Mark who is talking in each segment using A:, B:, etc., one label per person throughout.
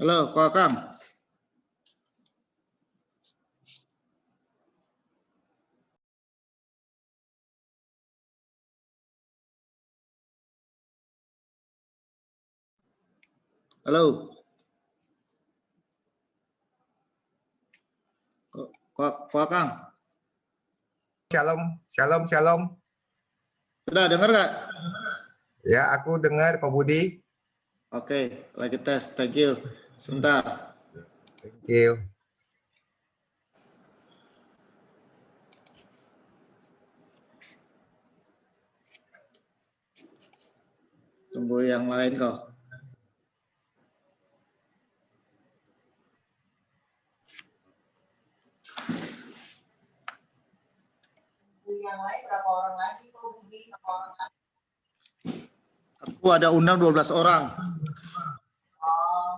A: Halo, Kak Kang. Halo, Kak Kang.
B: Shalom, shalom, shalom.
A: Sudah dengar nggak?
B: Ya, aku dengar Pak Budi.
A: Oke, lagi tes. Thank you. Sebentar.
B: Thank you.
A: Tunggu yang lain kok.
C: Yang lain berapa orang lagi Pak Budi?
A: Aku ada undang 12 orang.
C: Oh,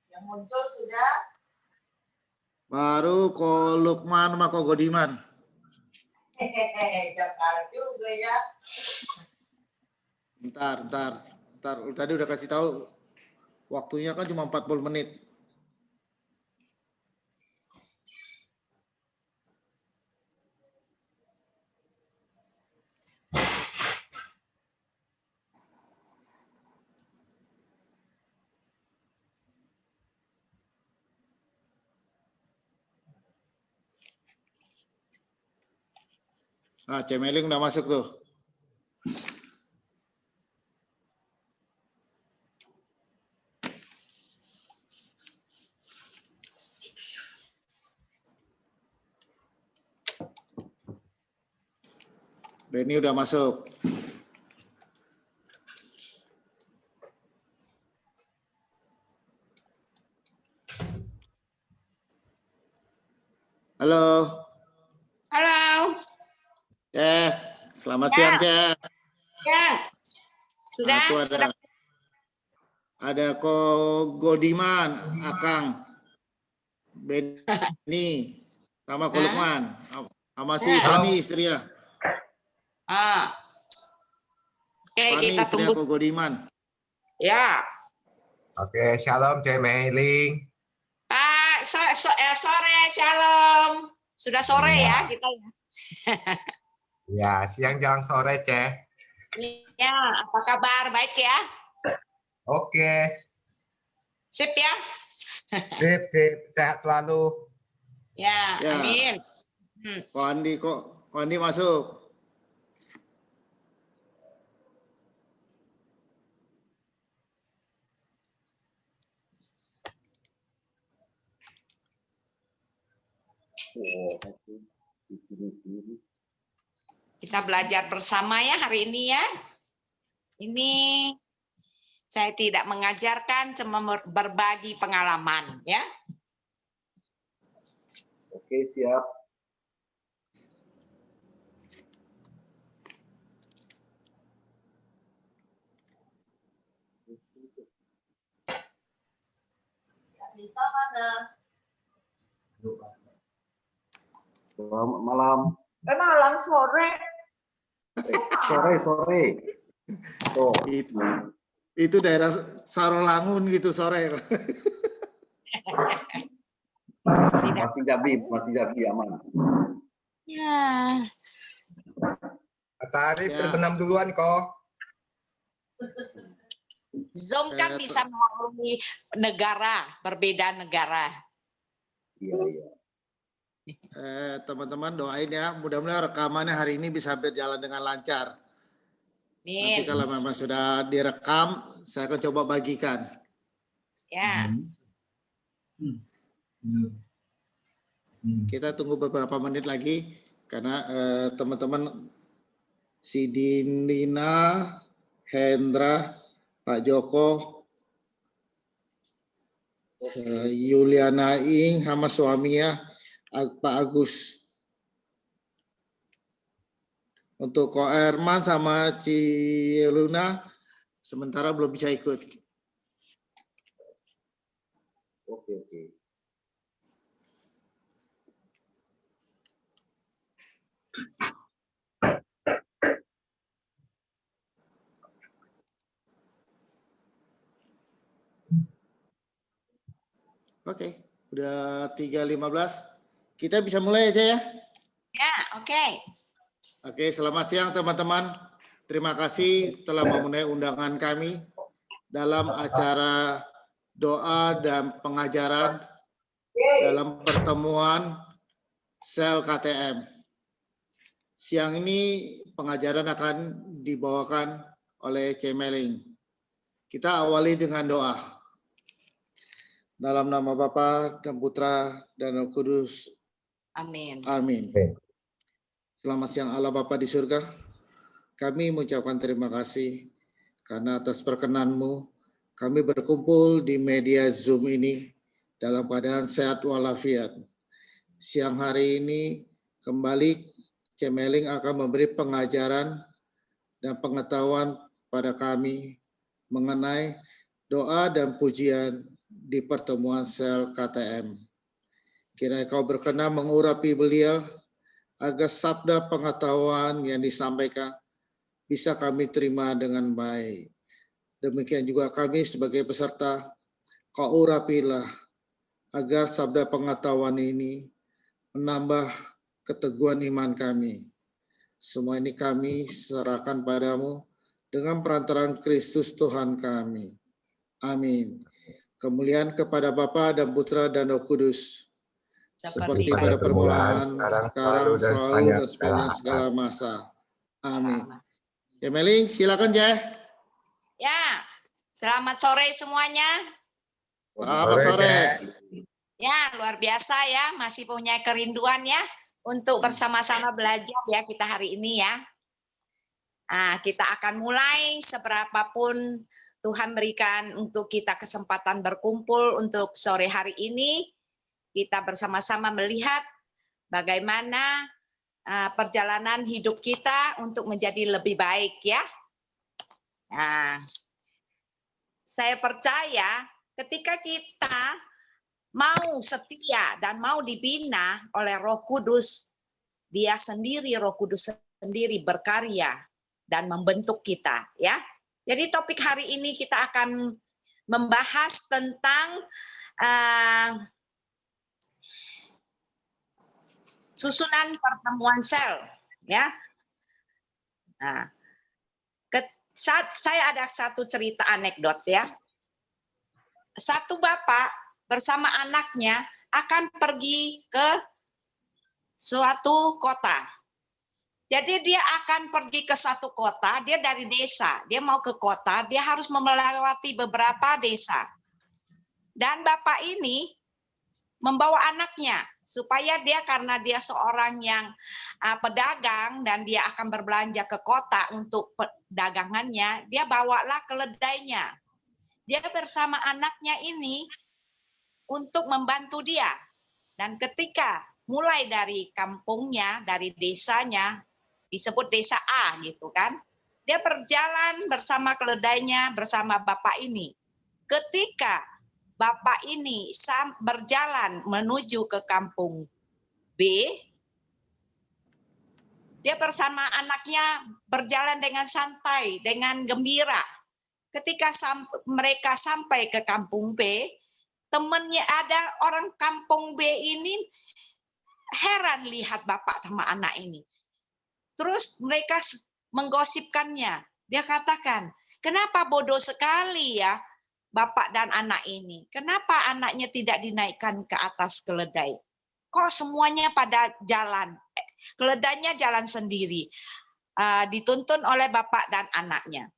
C: yang muncul sudah?
A: Baru Ko Lukman sama Ko Godiman.
C: Jakarta juga ya.
A: Bentar. Tadi udah kasih tahu. Waktunya kan cuma 40 menit. Nah, Cemeling udah masuk tuh. Benny udah masuk. Halo.
D: Halo.
A: Selamat
D: Ya.
A: siang, Ceh.
D: Ya. Sudah?
A: Aku ada Ko Godiman, Akang, Benny, sama Ko Lukman, sama si Fani istrinya.
D: Oke,
A: Fani
D: kita
A: istrinya
D: tunggu.
A: Ko Godiman.
D: Ya.
B: Oke, shalom Cemeling.
D: Pak, sore, shalom. Sudah sore ya kita.
B: Ya, siang jalan sore, Ceh.
D: Ya, apa kabar? Baik ya?
B: Oke,
D: Sip ya?
B: sip, sehat selalu.
D: Ya, amin.
A: Ko Andi masuk.
D: Kita belajar bersama ya hari ini ya. Ini saya tidak mengajarkan, cuma berbagi pengalaman ya.
E: Oke, siap.
C: Dita mana?
E: Selamat malam.
C: Malam sore.
E: Sore. Tuh.
A: Itu daerah Sarolangun gitu sore.
E: Masih Jabi aman.
D: Ya.
B: Matahari
A: Ya.
B: terbenam duluan kok.
D: Zoom kan bisa melalui negara, berbeda negara.
E: Iya.
A: Teman-teman doain ya, mudah-mudahan rekamannya hari ini bisa berjalan dengan lancar. Nanti
D: Amin.
A: kalau memang sudah direkam, saya akan coba bagikan.
D: Ya.
A: Kita tunggu beberapa menit lagi karena teman-teman si Dindina, Hendra, Pak Joko, Yuliana Ing sama suaminya Pak Agus. Untuk Ko Erman sama Ciluna sementara belum bisa ikut.
E: Oke.
A: Oke, udah 3.15. Kita bisa mulai aja ya.
D: Ya, oke.
A: Oke, selamat siang teman-teman. Terima kasih telah memenuhi undangan kami dalam acara doa dan pengajaran dalam pertemuan sel KTM. Siang ini pengajaran akan dibawakan oleh Cemeling. Kita awali dengan doa. Dalam nama Bapa dan Putra dan Roh Kudus.
D: Amin.
A: Amin. Selamat siang Allah Bapa di surga. Kami mengucapkan terima kasih karena atas perkenan-Mu kami berkumpul di media Zoom ini dalam keadaan sehat walafiat. Siang hari ini kembali Cemeling akan memberi pengajaran dan pengetahuan pada kami mengenai doa dan pujian di pertemuan sel KTM. Kiranya Kau berkenan mengurapi beliau agar sabda pengetahuan yang disampaikan bisa kami terima dengan baik. Demikian juga kami sebagai peserta, Kau urapilah agar sabda pengetahuan ini menambah keteguhan iman kami. Semua ini kami serahkan padamu dengan perantaraan Kristus Tuhan kami. Amin. Kemuliaan kepada Bapa dan Putra dan Roh Kudus. Seperti pada permulaan, sekarang, selalu, dan sepanjang segala masa. Amin. Ya Meling, silakan Jeh.
D: Ya, selamat sore semuanya.
A: Selamat sore.
D: Ya, luar biasa ya, masih punya kerinduan ya untuk bersama-sama belajar ya kita hari ini ya. Nah, kita akan mulai seberapapun Tuhan berikan untuk kita kesempatan berkumpul untuk sore hari ini. Kita bersama-sama melihat bagaimana perjalanan hidup kita untuk menjadi lebih baik ya. Nah, saya percaya ketika kita mau setia dan mau dibina oleh Roh Kudus, Dia sendiri, Roh Kudus sendiri berkarya dan membentuk kita ya. Jadi topik hari ini kita akan membahas tentang susunan pertemuan sel ya. Nah, saya ada satu cerita anekdot ya. Satu bapak bersama anaknya akan pergi ke suatu kota. Jadi dia akan pergi ke satu kota, dia dari desa, dia mau ke kota, dia harus melewati beberapa desa. Dan bapak ini membawa anaknya supaya dia, karena dia seorang yang pedagang dan dia akan berbelanja ke kota untuk dagangannya, dia bawalah keledainya. Dia bersama anaknya ini untuk membantu dia. Dan ketika mulai dari kampungnya, dari desanya, disebut desa A gitu kan, dia berjalan bersama keledainya bersama bapak ini. Ketika bapak ini berjalan menuju ke kampung B, dia bersama anaknya berjalan dengan santai, dengan gembira. Ketika mereka sampai ke kampung B, temannya ada orang kampung B ini heran lihat bapak sama anak ini. Terus mereka menggosipkannya. Dia katakan, kenapa bodoh sekali ya bapak dan anak ini? Kenapa anaknya tidak dinaikkan ke atas keledai? Kok semuanya pada jalan? Keledainya jalan sendiri. Dituntun oleh bapak dan anaknya.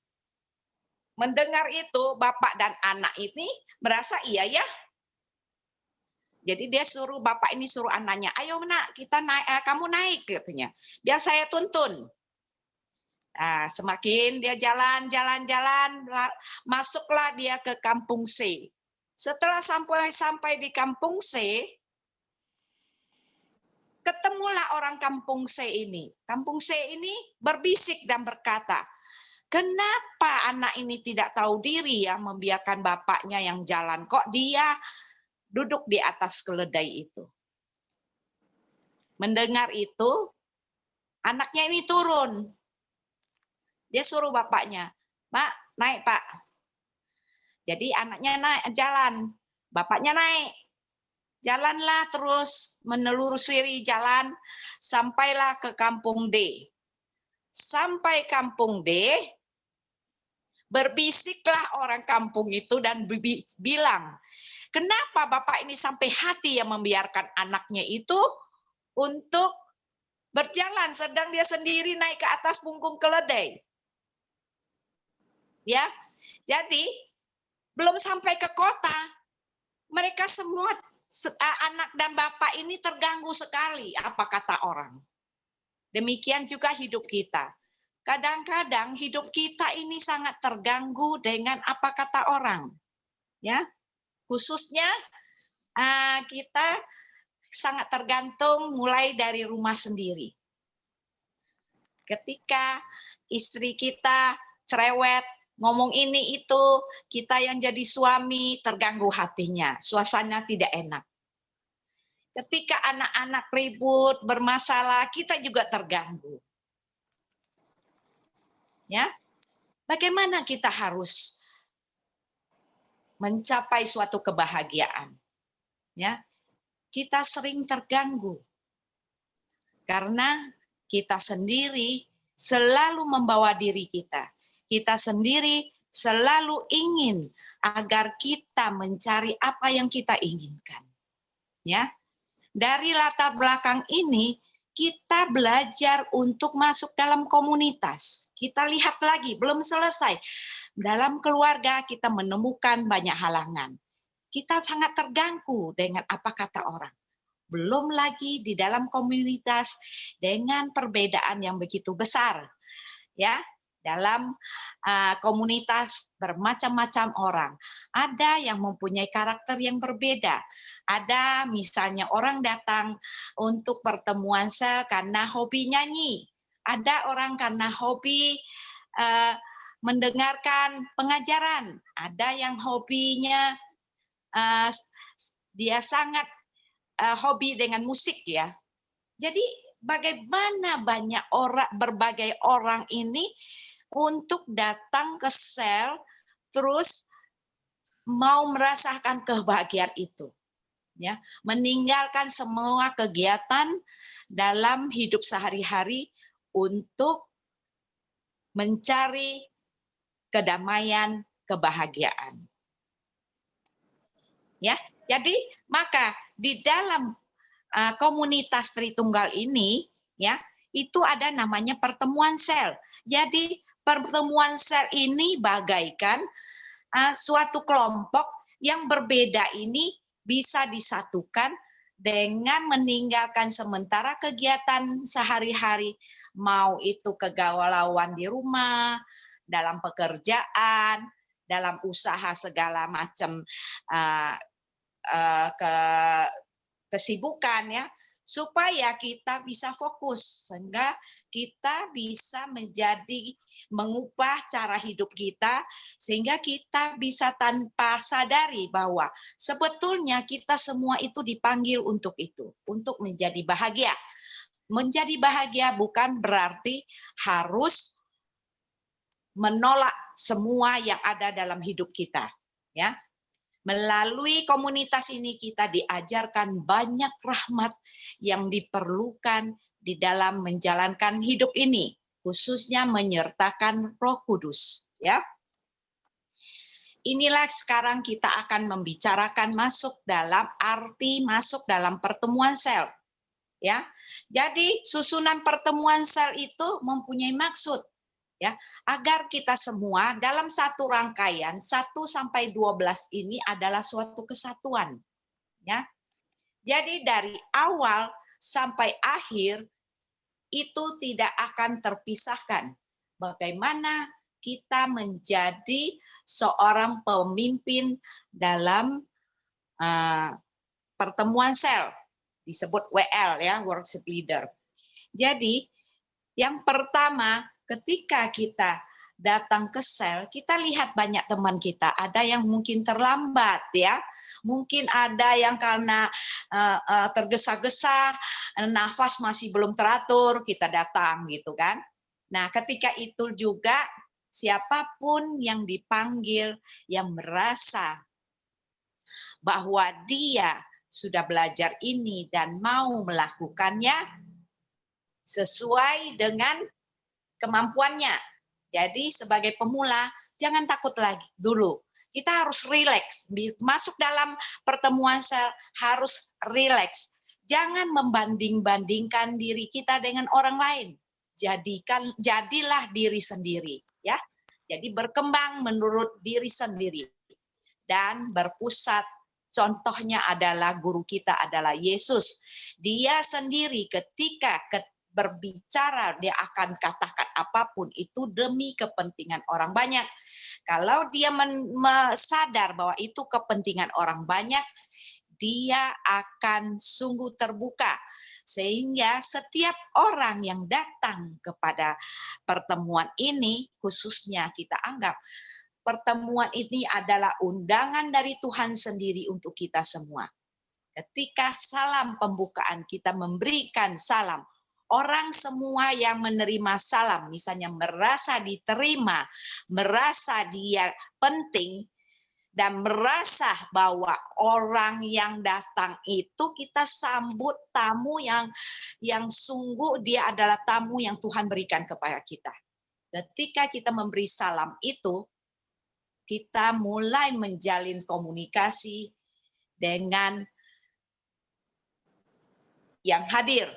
D: Mendengar itu, bapak dan anak ini merasa iya ya. Jadi dia bapak ini suruh anaknya, ayo nak, kita naik, kamu naik katanya. Biar saya tuntun. Nah, semakin dia jalan, masuklah dia ke kampung C. Setelah sampai di kampung C, ketemulah orang kampung C ini. Kampung C ini berbisik dan berkata, kenapa anak ini tidak tahu diri ya membiarkan bapaknya yang jalan? Kok dia duduk di atas keledai itu? Mendengar itu, anaknya ini turun. Dia suruh bapaknya, Pak, naik Pak. Jadi anaknya naik jalan, bapaknya naik. Jalanlah terus menelusuri jalan, sampailah ke kampung D. Sampai kampung D, berbisiklah orang kampung itu dan bilang, kenapa Bapak ini sampai hati yang membiarkan anaknya itu untuk berjalan sedang dia sendiri naik ke atas punggung keledai. Ya, jadi belum sampai ke kota, mereka semua anak dan bapak ini terganggu sekali apa kata orang. Demikian juga hidup kita. Kadang-kadang hidup kita ini sangat terganggu dengan apa kata orang. Ya, khususnya kita sangat tergantung mulai dari rumah sendiri. Ketika istri kita cerewet, ngomong ini itu, kita yang jadi suami terganggu hatinya, suasana tidak enak. Ketika anak-anak ribut, bermasalah, kita juga terganggu. Ya, bagaimana kita harus mencapai suatu kebahagiaan? Ya, kita sering terganggu karena kita sendiri selalu membawa diri kita. Kita sendiri selalu ingin agar kita mencari apa yang kita inginkan. Ya, dari latar belakang ini kita belajar untuk masuk dalam komunitas. Kita lihat lagi, belum selesai. Dalam keluarga kita menemukan banyak halangan. Kita sangat terganggu dengan apa kata orang. Belum lagi di dalam komunitas dengan perbedaan yang begitu besar. Ya, dalam komunitas bermacam-macam orang. Ada yang mempunyai karakter yang berbeda. Ada misalnya orang datang untuk pertemuan sel karena hobi nyanyi. Ada orang karena hobi mendengarkan pengajaran. Ada yang hobinya dia sangat hobi dengan musik ya. Jadi bagaimana banyak orang, berbagai orang ini untuk datang ke sel terus mau merasakan kebahagiaan itu. Ya, meninggalkan semua kegiatan dalam hidup sehari-hari untuk mencari kedamaian, kebahagiaan. Ya, jadi maka di dalam komunitas Tritunggal ini ya, itu ada namanya pertemuan sel. Jadi pertemuan sel ini bagaikan suatu kelompok yang berbeda ini bisa disatukan dengan meninggalkan sementara kegiatan sehari-hari, mau itu kegalauan di rumah, dalam pekerjaan, dalam usaha segala macam kesibukan ya, supaya kita bisa fokus sehingga kita bisa mengubah cara hidup kita sehingga kita bisa tanpa sadari bahwa sebetulnya kita semua itu dipanggil untuk itu, untuk menjadi bahagia. Menjadi bahagia bukan berarti harus menolak semua yang ada dalam hidup kita, ya. Melalui komunitas ini kita diajarkan banyak rahmat yang diperlukan di dalam menjalankan hidup ini, khususnya menyertakan Roh Kudus, ya. Inilah sekarang kita akan membicarakan masuk dalam pertemuan sel, ya. Jadi susunan pertemuan sel itu mempunyai maksud, ya, agar kita semua dalam satu rangkaian 1 sampai 12 ini adalah suatu kesatuan, ya. Jadi dari awal sampai akhir itu tidak akan terpisahkan. Bagaimana kita menjadi seorang pemimpin dalam pertemuan sel, disebut WL ya, worship leader. Jadi yang pertama, ketika kita datang ke sel, kita lihat banyak teman kita. Ada yang mungkin terlambat ya, mungkin ada yang karena tergesa-gesa, nafas masih belum teratur, kita datang gitu kan. Nah, ketika itu juga siapapun yang dipanggil, yang merasa bahwa dia sudah belajar ini dan mau melakukannya sesuai dengan kemampuannya. Jadi sebagai pemula, jangan takut lagi dulu. Kita harus rileks. Masuk dalam pertemuan harus rileks. Jangan membanding-bandingkan diri kita dengan orang lain. Jadilah diri sendiri, ya. Jadi berkembang menurut diri sendiri dan berpusat. Contohnya adalah guru kita adalah Yesus. Dia sendiri ketika berbicara, dia akan katakan apapun itu demi kepentingan orang banyak. Kalau dia sadar bahwa itu kepentingan orang banyak, dia akan sungguh terbuka. Sehingga setiap orang yang datang kepada pertemuan ini, khususnya kita anggap pertemuan ini adalah undangan dari Tuhan sendiri untuk kita semua. Ketika salam pembukaan kita memberikan salam, orang semua yang menerima salam, misalnya merasa diterima, merasa dia penting, dan merasa bahwa orang yang datang itu kita sambut tamu yang sungguh dia adalah tamu yang Tuhan berikan kepada kita. Ketika kita memberi salam itu, kita mulai menjalin komunikasi dengan yang hadir.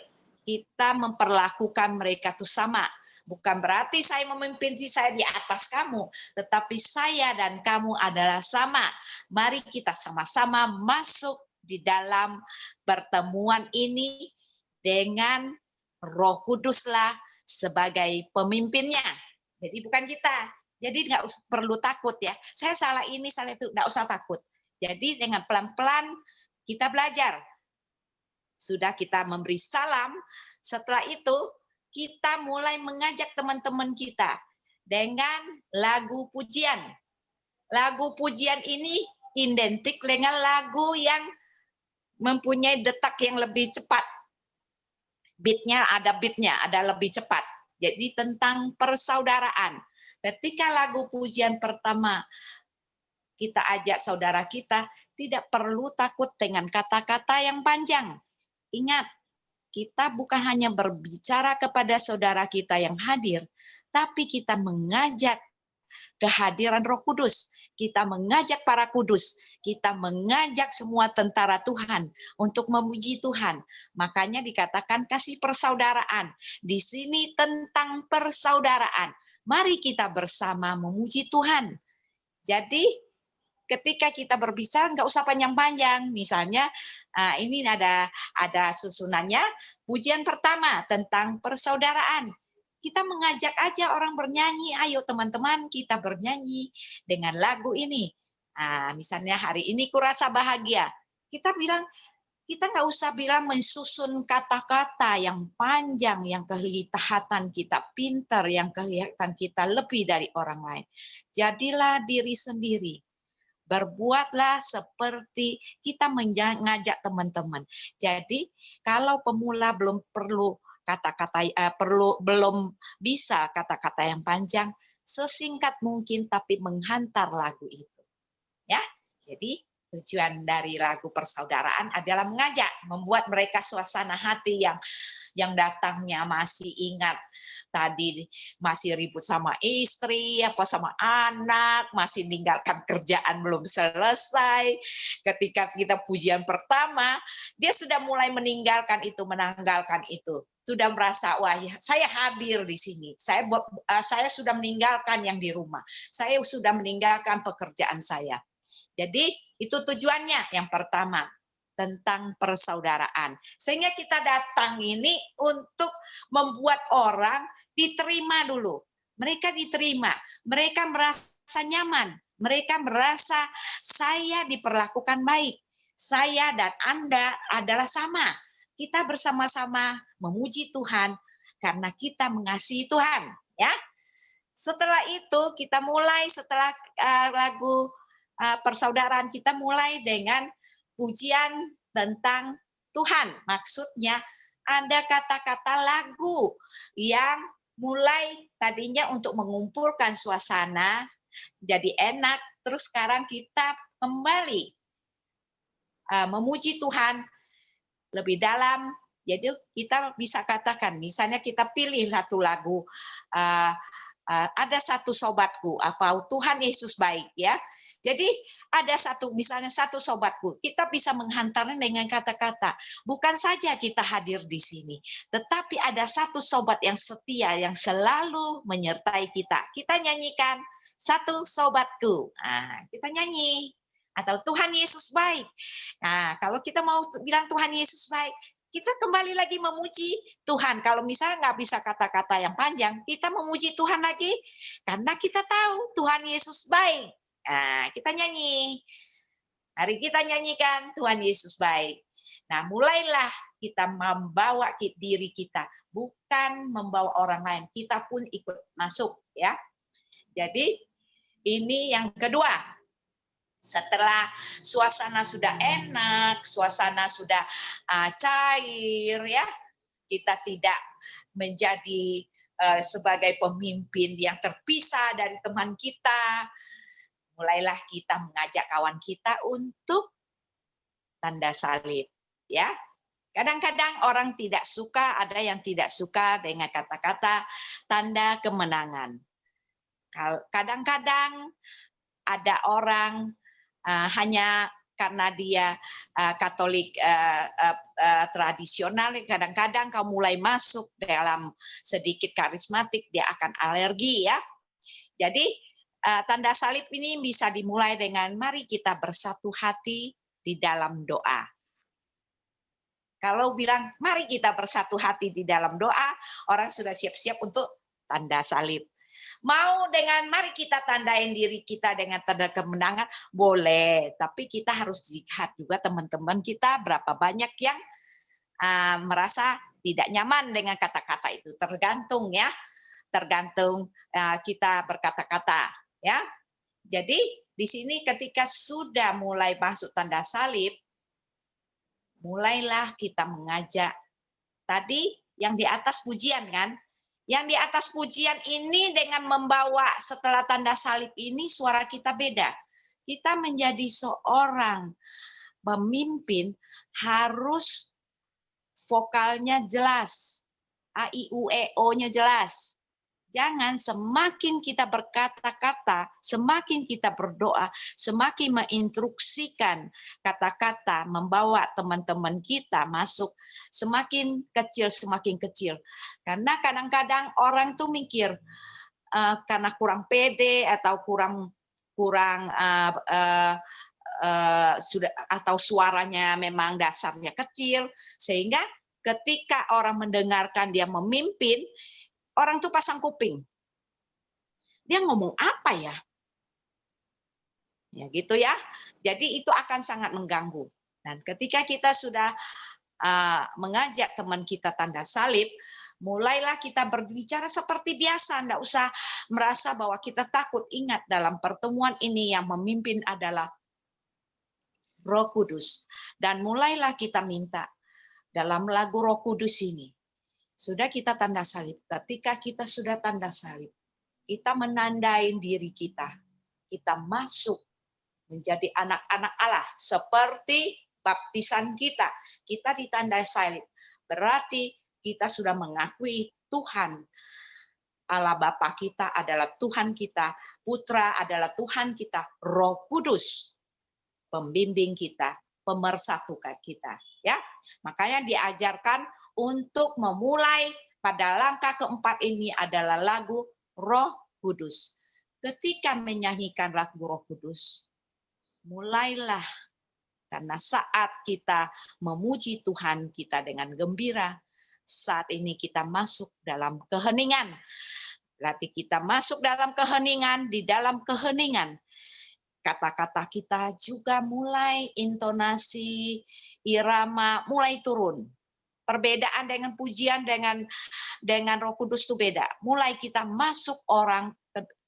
D: Kita memperlakukan mereka itu sama. Bukan berarti saya memimpin saya di atas kamu, tetapi saya dan kamu adalah sama. Mari kita sama-sama masuk di dalam pertemuan ini dengan Roh Kuduslah sebagai pemimpinnya. Jadi bukan kita. Jadi nggak perlu takut ya. Saya salah ini, salah itu, nggak usah takut. Jadi dengan pelan-pelan kita belajar. Sudah kita memberi salam, setelah itu kita mulai mengajak teman-teman kita dengan lagu pujian. Lagu pujian ini identik dengan lagu yang mempunyai detak yang lebih cepat. Beatnya, ada lebih cepat. Jadi tentang persaudaraan. Ketika lagu pujian pertama kita ajak saudara kita, tidak perlu takut dengan kata-kata yang panjang. Ingat, kita bukan hanya berbicara kepada saudara kita yang hadir, tapi kita mengajak kehadiran Roh Kudus. Kita mengajak para kudus, kita mengajak semua tentara Tuhan untuk memuji Tuhan. Makanya dikatakan kasih persaudaraan. Di sini tentang persaudaraan. Mari kita bersama memuji Tuhan. Jadi ketika kita berbicara nggak usah panjang-panjang. Misalnya ini ada susunannya. Pujian pertama tentang persaudaraan. Kita mengajak aja orang bernyanyi. Ayo teman-teman kita bernyanyi dengan lagu ini. Misalnya hari ini kurasa bahagia. Kita nggak usah bilang mensusun kata-kata yang panjang, yang kelihatan kita pintar, yang kelihatan kita lebih dari orang lain. Jadilah diri sendiri. Berbuatlah seperti kita mengajak teman-teman. Jadi kalau pemula belum perlu belum bisa kata-kata yang panjang, sesingkat mungkin tapi menghantar lagu itu. Ya, jadi tujuan dari lagu persaudaraan adalah mengajak, membuat mereka suasana hati yang datangnya masih ingat tadi masih ribut sama istri, apa sama anak, masih meninggalkan kerjaan belum selesai. Ketika kita pujian pertama, dia sudah mulai menanggalkan itu. Sudah merasa, wah saya hadir di sini. Saya sudah meninggalkan yang di rumah. Saya sudah meninggalkan pekerjaan saya. Jadi itu tujuannya yang pertama, tentang persaudaraan. Sehingga kita datang ini untuk membuat orang diterima dulu. Mereka diterima, mereka merasa nyaman, mereka merasa saya diperlakukan baik. Saya dan Anda adalah sama. Kita bersama-sama memuji Tuhan karena kita mengasihi Tuhan. Ya. Setelah itu kita mulai setelah lagu persaudaraan kita mulai dengan pujian tentang Tuhan. Maksudnya ada kata-kata lagu yang mulai tadinya untuk mengumpulkan suasana jadi enak. Terus sekarang kita kembali memuji Tuhan lebih dalam. Jadi kita bisa katakan, misalnya kita pilih satu lagu, ada satu sobatku, apa Tuhan Yesus baik ya. Jadi ada misalnya satu sobatku, kita bisa menghantarnya dengan kata-kata. Bukan saja kita hadir di sini, tetapi ada satu sobat yang setia, yang selalu menyertai kita. Kita nyanyikan, satu sobatku. Nah, kita nyanyi. Atau Tuhan Yesus baik. Nah, kalau kita mau bilang Tuhan Yesus baik, kita kembali lagi memuji Tuhan. Kalau misalnya nggak bisa kata-kata yang panjang, kita memuji Tuhan lagi. Karena kita tahu Tuhan Yesus baik. Nah, kita nyanyi. Hari kita nyanyikan Tuhan Yesus baik. Nah, mulailah kita membawa diri kita. Bukan membawa orang lain. Kita pun ikut masuk. Ya. Jadi, ini yang kedua. Setelah suasana sudah enak, suasana sudah cair, ya, kita tidak menjadi sebagai pemimpin yang terpisah dari teman kita. Mulailah kita mengajak kawan kita untuk tanda salib, ya. Kadang-kadang orang tidak suka, ada yang tidak suka dengan kata-kata tanda kemenangan. Kadang-kadang ada orang hanya karena dia Katolik tradisional, kadang-kadang kau mulai masuk dalam sedikit karismatik, dia akan alergi ya. Jadi tanda salib ini bisa dimulai dengan mari kita bersatu hati di dalam doa. Kalau bilang mari kita bersatu hati di dalam doa, orang sudah siap-siap untuk tanda salib. Mau dengan mari kita tandain diri kita dengan tanda kemenangan, boleh. Tapi kita harus lihat juga teman-teman kita berapa banyak yang merasa tidak nyaman dengan kata-kata itu. Tergantung ya, tergantung kita berkata-kata ya. Jadi di sini ketika sudah mulai masuk tanda salib, mulailah kita mengajak. Tadi yang di atas pujian kan, yang di atas pujian ini dengan membawa setelah tanda salib ini suara kita beda. Kita menjadi seorang pemimpin harus vokalnya jelas. A, I, U, E, O-nya jelas. Jangan semakin kita berkata-kata, semakin kita berdoa, semakin menginstruksikan kata-kata, membawa teman-teman kita masuk, semakin kecil. Karena kadang-kadang orang tuh mikir, karena kurang pede atau kurang sudah atau suaranya memang dasarnya kecil, sehingga ketika orang mendengarkan dia memimpin, orang tuh pasang kuping. Dia ngomong apa ya? Ya gitu ya. Jadi itu akan sangat mengganggu. Dan ketika kita sudah mengajak teman kita tanda salib, mulailah kita berbicara seperti biasa. Tidak usah merasa bahwa kita takut. Ingat dalam pertemuan ini yang memimpin adalah Roh Kudus. Dan mulailah kita minta dalam lagu Roh Kudus ini. Sudah kita tanda salib. Ketika kita sudah tanda salib, kita menandain diri kita. Kita masuk menjadi anak-anak Allah. Seperti baptisan kita. Kita ditandai salib. Berarti kita sudah mengakui Tuhan. Allah Bapa kita adalah Tuhan kita. Putra adalah Tuhan kita. Roh Kudus. Pembimbing kita. Pemersatu kita. Ya, makanya diajarkan untuk memulai pada langkah keempat ini adalah lagu Roh Kudus. Ketika menyanyikan lagu Roh Kudus, mulailah karena saat kita memuji Tuhan kita dengan gembira, saat ini kita masuk dalam keheningan. Berarti kita masuk dalam keheningan, di dalam keheningan kata-kata kita juga mulai intonasi, irama mulai turun. Perbedaan dengan pujian dengan Roh Kudus itu beda. Mulai kita masuk orang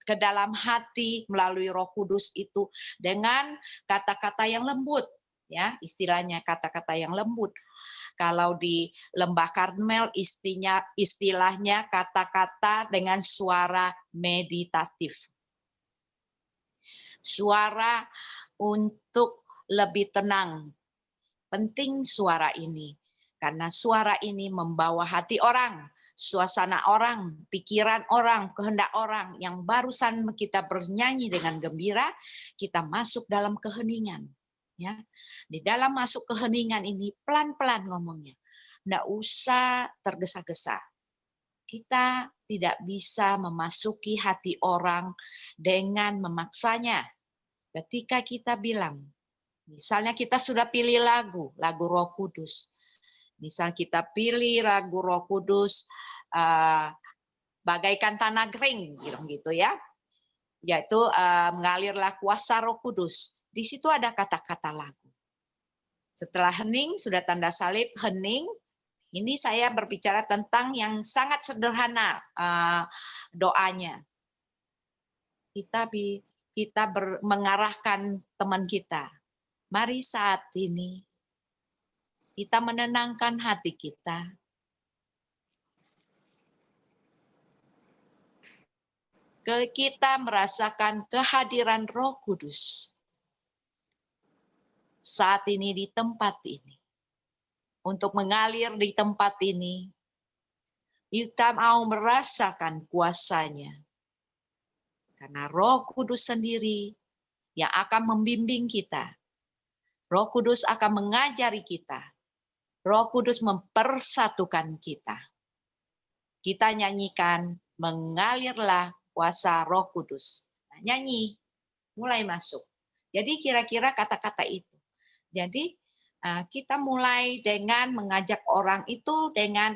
D: ke dalam hati melalui Roh Kudus itu dengan kata-kata yang lembut, ya, istilahnya kata-kata yang lembut. Kalau di Lembah Karmel istilahnya kata-kata dengan suara meditatif. Suara untuk lebih tenang, Penting suara ini. Karena suara ini membawa hati orang, suasana orang, pikiran orang, kehendak orang yang barusan kita bernyanyi dengan gembira, kita masuk dalam keheningan. Ya, di dalam masuk keheningan ini pelan-pelan ngomongnya. Nggak usah tergesa-gesa. Kita tidak bisa memasuki hati orang dengan memaksanya. Ketika kita bilang, misalnya kita sudah pilih lagu Roh Kudus. Misal kita pilih lagu Roh Kudus, bagaikan tanah kering, gitu ya. Yaitu mengalirlah kuasa Roh Kudus. Di situ ada kata-kata lagu. Setelah hening, sudah tanda salib, hening. Ini saya berbicara tentang yang sangat sederhana doanya. Kita mengarahkan teman kita. Mari saat ini kita menenangkan hati kita. Kita merasakan kehadiran Roh Kudus saat ini di tempat ini. Untuk mengalir di tempat ini, kita mau merasakan kuasanya. Karena Roh Kudus sendiri yang akan membimbing kita. Roh Kudus akan mengajari kita. Roh Kudus mempersatukan kita. Kita nyanyikan, mengalirlah kuasa Roh Kudus. Nah, nyanyi, mulai masuk. Jadi kira-kira kata-kata itu. Jadi kita mulai dengan mengajak orang itu dengan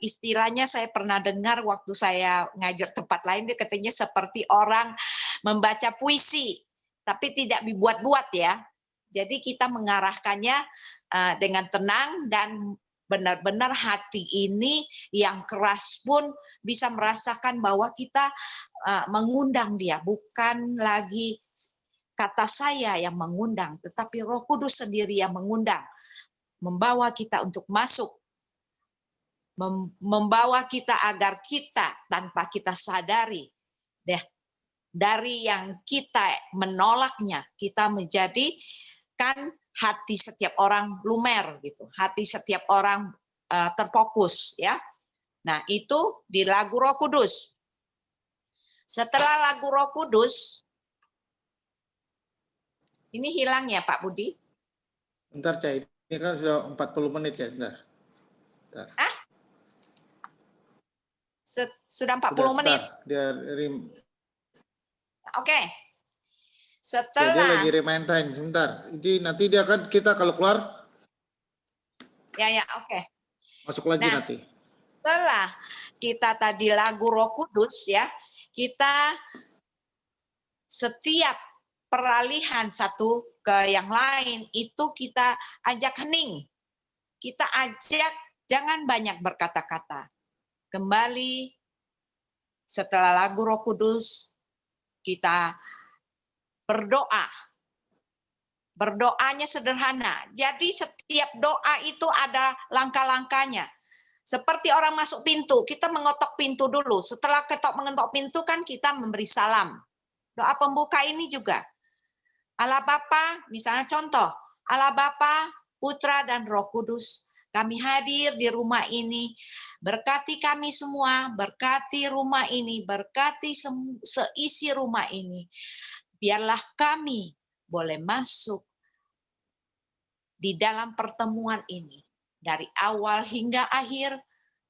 D: istilahnya saya pernah dengar waktu saya ngajar tempat lain, dia katanya seperti orang membaca puisi, tapi tidak dibuat-buat ya. Jadi kita mengarahkannya dengan tenang dan benar-benar hati ini yang keras pun bisa merasakan bahwa kita mengundang dia, bukan lagi kata saya yang mengundang, tetapi Roh Kudus sendiri yang mengundang. Membawa kita untuk masuk. Membawa kita agar kita tanpa kita sadari. Dari yang kita menolaknya, kita menjadikan hati setiap orang lumer. Gitu. Hati setiap orang terfokus. Ya. Nah itu di lagu Roh Kudus. Setelah lagu Roh Kudus, ini hilang ya Pak Budi?
A: Bentar, Cai. Ini kan sudah 40 menit ya, bentar.
D: Sudah 40 menit?
A: Dia
D: Oke.
A: dia
D: Setelah...
A: lagi remind time, sebentar. Jadi nanti dia akan, kita kalau keluar...
D: Ya, oke.
A: Masuk lagi nanti.
D: Setelah kita tadi lagu Roh Kudus ya, kita setiap peralihan satu ke yang lain itu kita ajak hening. Kita ajak jangan banyak berkata-kata. Kembali setelah lagu Roh Kudus kita berdoa. Berdoanya sederhana. Jadi setiap doa itu ada langkah-langkahnya. Seperti orang masuk pintu, kita mengetok pintu dulu. Setelah mengetok pintu kan kita memberi salam. Doa pembuka ini juga. Allah Bapa, misalnya contoh, Allah Bapa, Putra dan Roh Kudus, kami hadir di rumah ini, berkati kami semua, berkati rumah ini, berkati seisi rumah ini. Biarlah kami boleh masuk di dalam pertemuan ini, dari awal hingga akhir,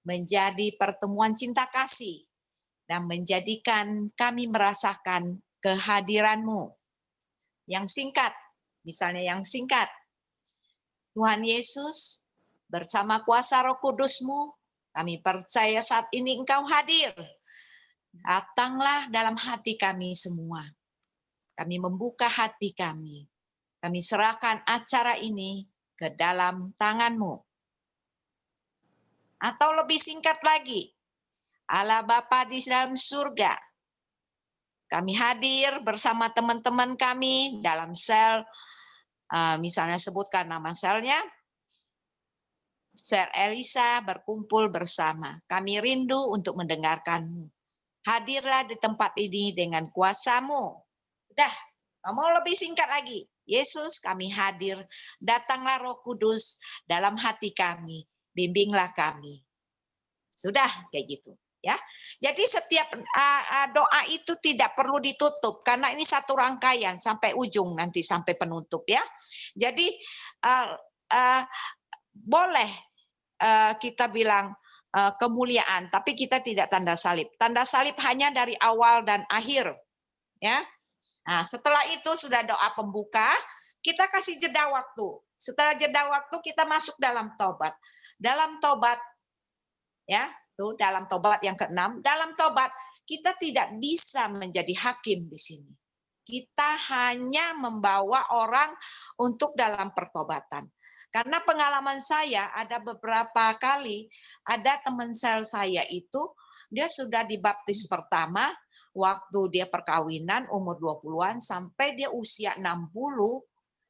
D: menjadi pertemuan cinta kasih, dan menjadikan kami merasakan kehadiran-Mu. Yang singkat, misalnya yang singkat, Tuhan Yesus bersama kuasa Roh Kudus-Mu, kami percaya saat ini Engkau hadir. Datanglah dalam hati kami semua. Kami membuka hati kami. Kami serahkan acara ini ke dalam tangan-Mu. Atau lebih singkat lagi, Allah Bapa di dalam surga, kami hadir bersama teman-teman kami dalam sel, misalnya sebutkan nama selnya, sel Elisa berkumpul bersama. Kami rindu untuk mendengarkan-Mu. Hadirlah di tempat ini dengan kuasa-Mu. Sudah, kamu lebih singkat lagi. Yesus, kami hadir, datanglah Roh Kudus dalam hati kami, bimbinglah kami. Sudah kayak gitu. Ya, jadi setiap doa itu tidak perlu ditutup karena ini satu rangkaian sampai ujung nanti sampai penutup ya. Jadi boleh kita bilang kemuliaan, tapi kita tidak tanda salib. Tanda salib hanya dari awal dan akhir, ya. Nah, setelah itu sudah doa pembuka, kita kasih jeda waktu. Setelah jeda waktu kita masuk dalam tobat. Dalam tobat, ya. Tuh, dalam tobat yang ke-6, dalam tobat kita tidak bisa menjadi hakim di sini. Kita hanya membawa orang untuk dalam pertobatan. Karena pengalaman saya ada beberapa kali, ada teman sel saya itu, dia sudah dibaptis pertama, waktu dia perkawinan umur 20-an, sampai dia usia 60,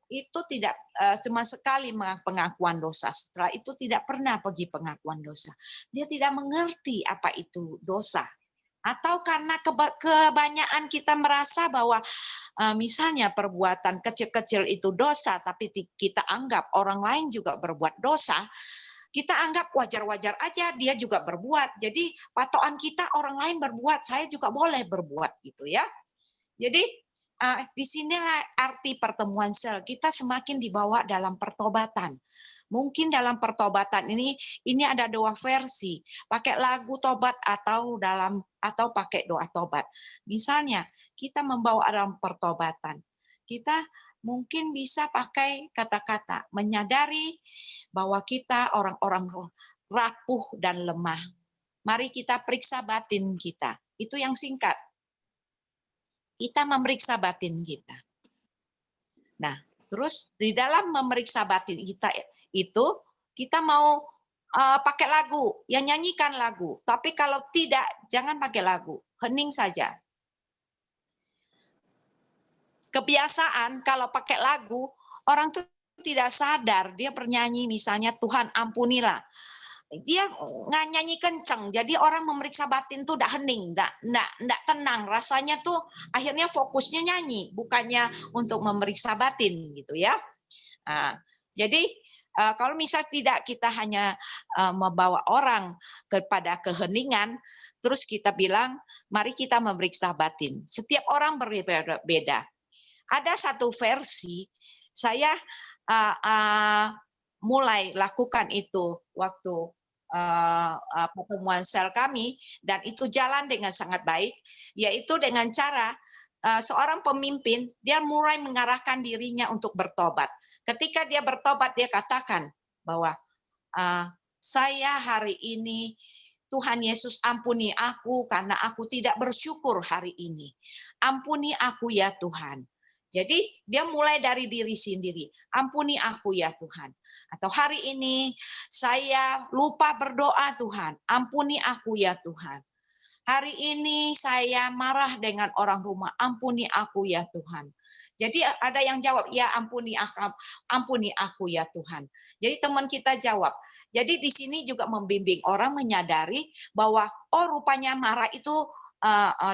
D: itu tidak cuma sekali pengakuan dosa. Setelah itu tidak pernah pergi pengakuan dosa. Dia tidak mengerti apa itu dosa. Atau karena kebanyakan kita merasa bahwa misalnya perbuatan kecil-kecil itu dosa, tapi kita anggap orang lain juga berbuat dosa, kita anggap wajar-wajar aja dia juga berbuat. Jadi patokan kita orang lain berbuat, saya juga boleh berbuat gitu ya. Jadi disinilah arti pertemuan sel. Kita semakin dibawa dalam pertobatan. Mungkin dalam pertobatan ini ada dua versi, pakai lagu tobat atau pakai doa tobat. Misalnya kita membawa dalam pertobatan, kita mungkin bisa pakai kata-kata menyadari bahwa kita orang-orang rapuh dan lemah. Mari kita periksa batin kita. Itu yang singkat. Kita memeriksa batin kita. Nah, terus di dalam memeriksa batin kita itu, kita mau pakai lagu, ya nyanyikan lagu. Tapi kalau tidak, jangan pakai lagu, hening saja. Kebiasaan kalau pakai lagu, orang tuh tidak sadar, dia bernyanyi misalnya Tuhan ampunilah. Dia nggak nyanyi kenceng, jadi orang memeriksa batin tuh udah hening, nggak tenang, rasanya tuh akhirnya fokusnya nyanyi, bukannya untuk memeriksa batin gitu ya. Nah, jadi kalau misal tidak kita hanya membawa orang kepada keheningan, terus kita bilang, mari kita memeriksa batin. Setiap orang berbeda. Ada satu versi, saya mulai lakukan itu waktu pertemuan sel kami, dan itu jalan dengan sangat baik, yaitu dengan cara seorang pemimpin, dia mulai mengarahkan dirinya untuk bertobat. Ketika dia bertobat, dia katakan bahwa saya hari ini, Tuhan Yesus ampuni aku karena aku tidak bersyukur hari ini. Ampuni aku ya Tuhan. Jadi dia mulai dari diri sendiri. Ampuni aku ya Tuhan. Atau hari ini saya lupa berdoa Tuhan. Ampuni aku ya Tuhan. Hari ini saya marah dengan orang rumah. Ampuni aku ya Tuhan. Jadi ada yang jawab, ya ampuni aku ya Tuhan. Jadi teman kita jawab. Jadi di sini juga membimbing orang menyadari bahwa oh rupanya marah itu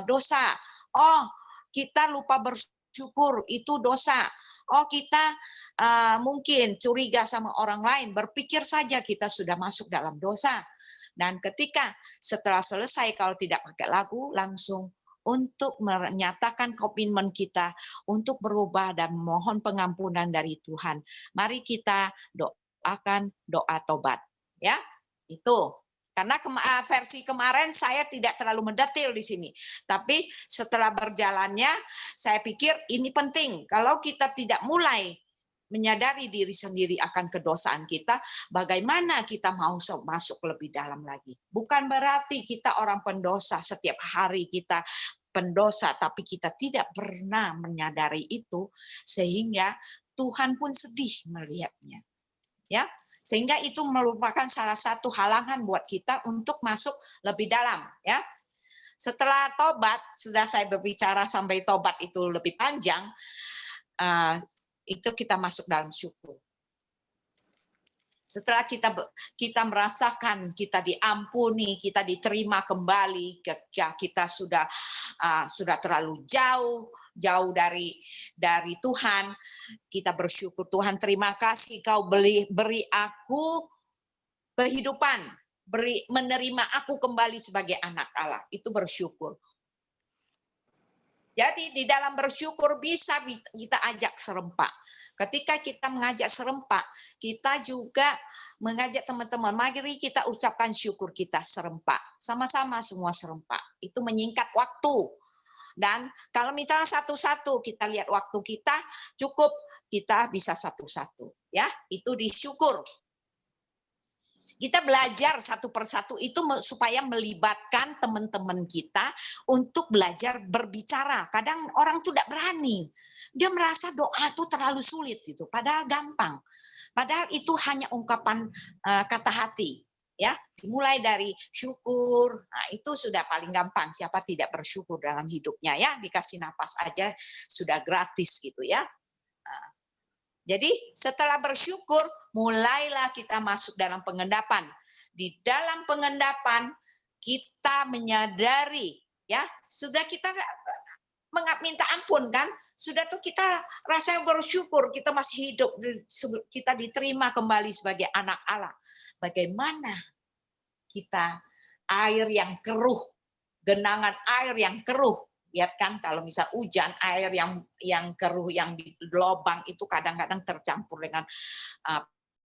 D: dosa. Oh kita lupa bersyukur itu dosa. Oh kita mungkin curiga sama orang lain, berpikir saja kita sudah masuk dalam dosa. Dan ketika setelah selesai kalau tidak pakai lagu, langsung untuk menyatakan komitmen kita untuk berubah dan mohon pengampunan dari Tuhan. Mari kita doakan doa tobat. Ya, itu. Karena versi kemarin saya tidak terlalu mendetil di sini. Tapi setelah berjalannya, saya pikir ini penting. Kalau kita tidak mulai menyadari diri sendiri akan kedosaan kita, bagaimana kita mau masuk lebih dalam lagi. Bukan berarti kita orang pendosa, setiap hari kita pendosa, tapi kita tidak pernah menyadari itu, sehingga Tuhan pun sedih melihatnya. Ya, sehingga itu merupakan salah satu halangan buat kita untuk masuk lebih dalam. Ya, setelah tobat, sudah saya berbicara sampai tobat itu lebih panjang, itu kita masuk dalam syukur. Setelah kita merasakan kita diampuni, kita diterima kembali, kita sudah terlalu jauh, jauh dari Tuhan. Kita bersyukur, Tuhan terima kasih kau beri aku kehidupan, menerima aku kembali sebagai anak Allah. Itu bersyukur. Jadi di dalam bersyukur bisa kita ajak serempak. Ketika kita mengajak serempak, kita juga mengajak teman-teman, mari kita ucapkan syukur kita serempak. Sama-sama semua serempak. Itu menyingkat waktu. Dan kalau misalnya satu-satu kita lihat waktu kita, cukup kita bisa satu-satu. Ya, itu disyukur. Kita belajar satu persatu itu supaya melibatkan teman-teman kita untuk belajar berbicara. Kadang orang tuh tidak berani. Dia merasa doa itu terlalu sulit gitu. Padahal gampang. Padahal itu hanya ungkapan kata hati. Ya, dimulai dari syukur. Nah, itu sudah paling gampang. Siapa tidak bersyukur dalam hidupnya ya? Dikasih napas aja sudah gratis gitu ya. Nah, jadi setelah bersyukur, mulailah kita masuk dalam pengendapan. Di dalam pengendapan, kita menyadari, ya sudah kita minta ampun kan? Sudah tuh kita rasa bersyukur, kita masih hidup, kita diterima kembali sebagai anak Allah. Bagaimana kita air yang keruh, genangan air yang keruh, lihat kan kalau misal hujan, air yang keruh yang di lubang itu kadang-kadang tercampur dengan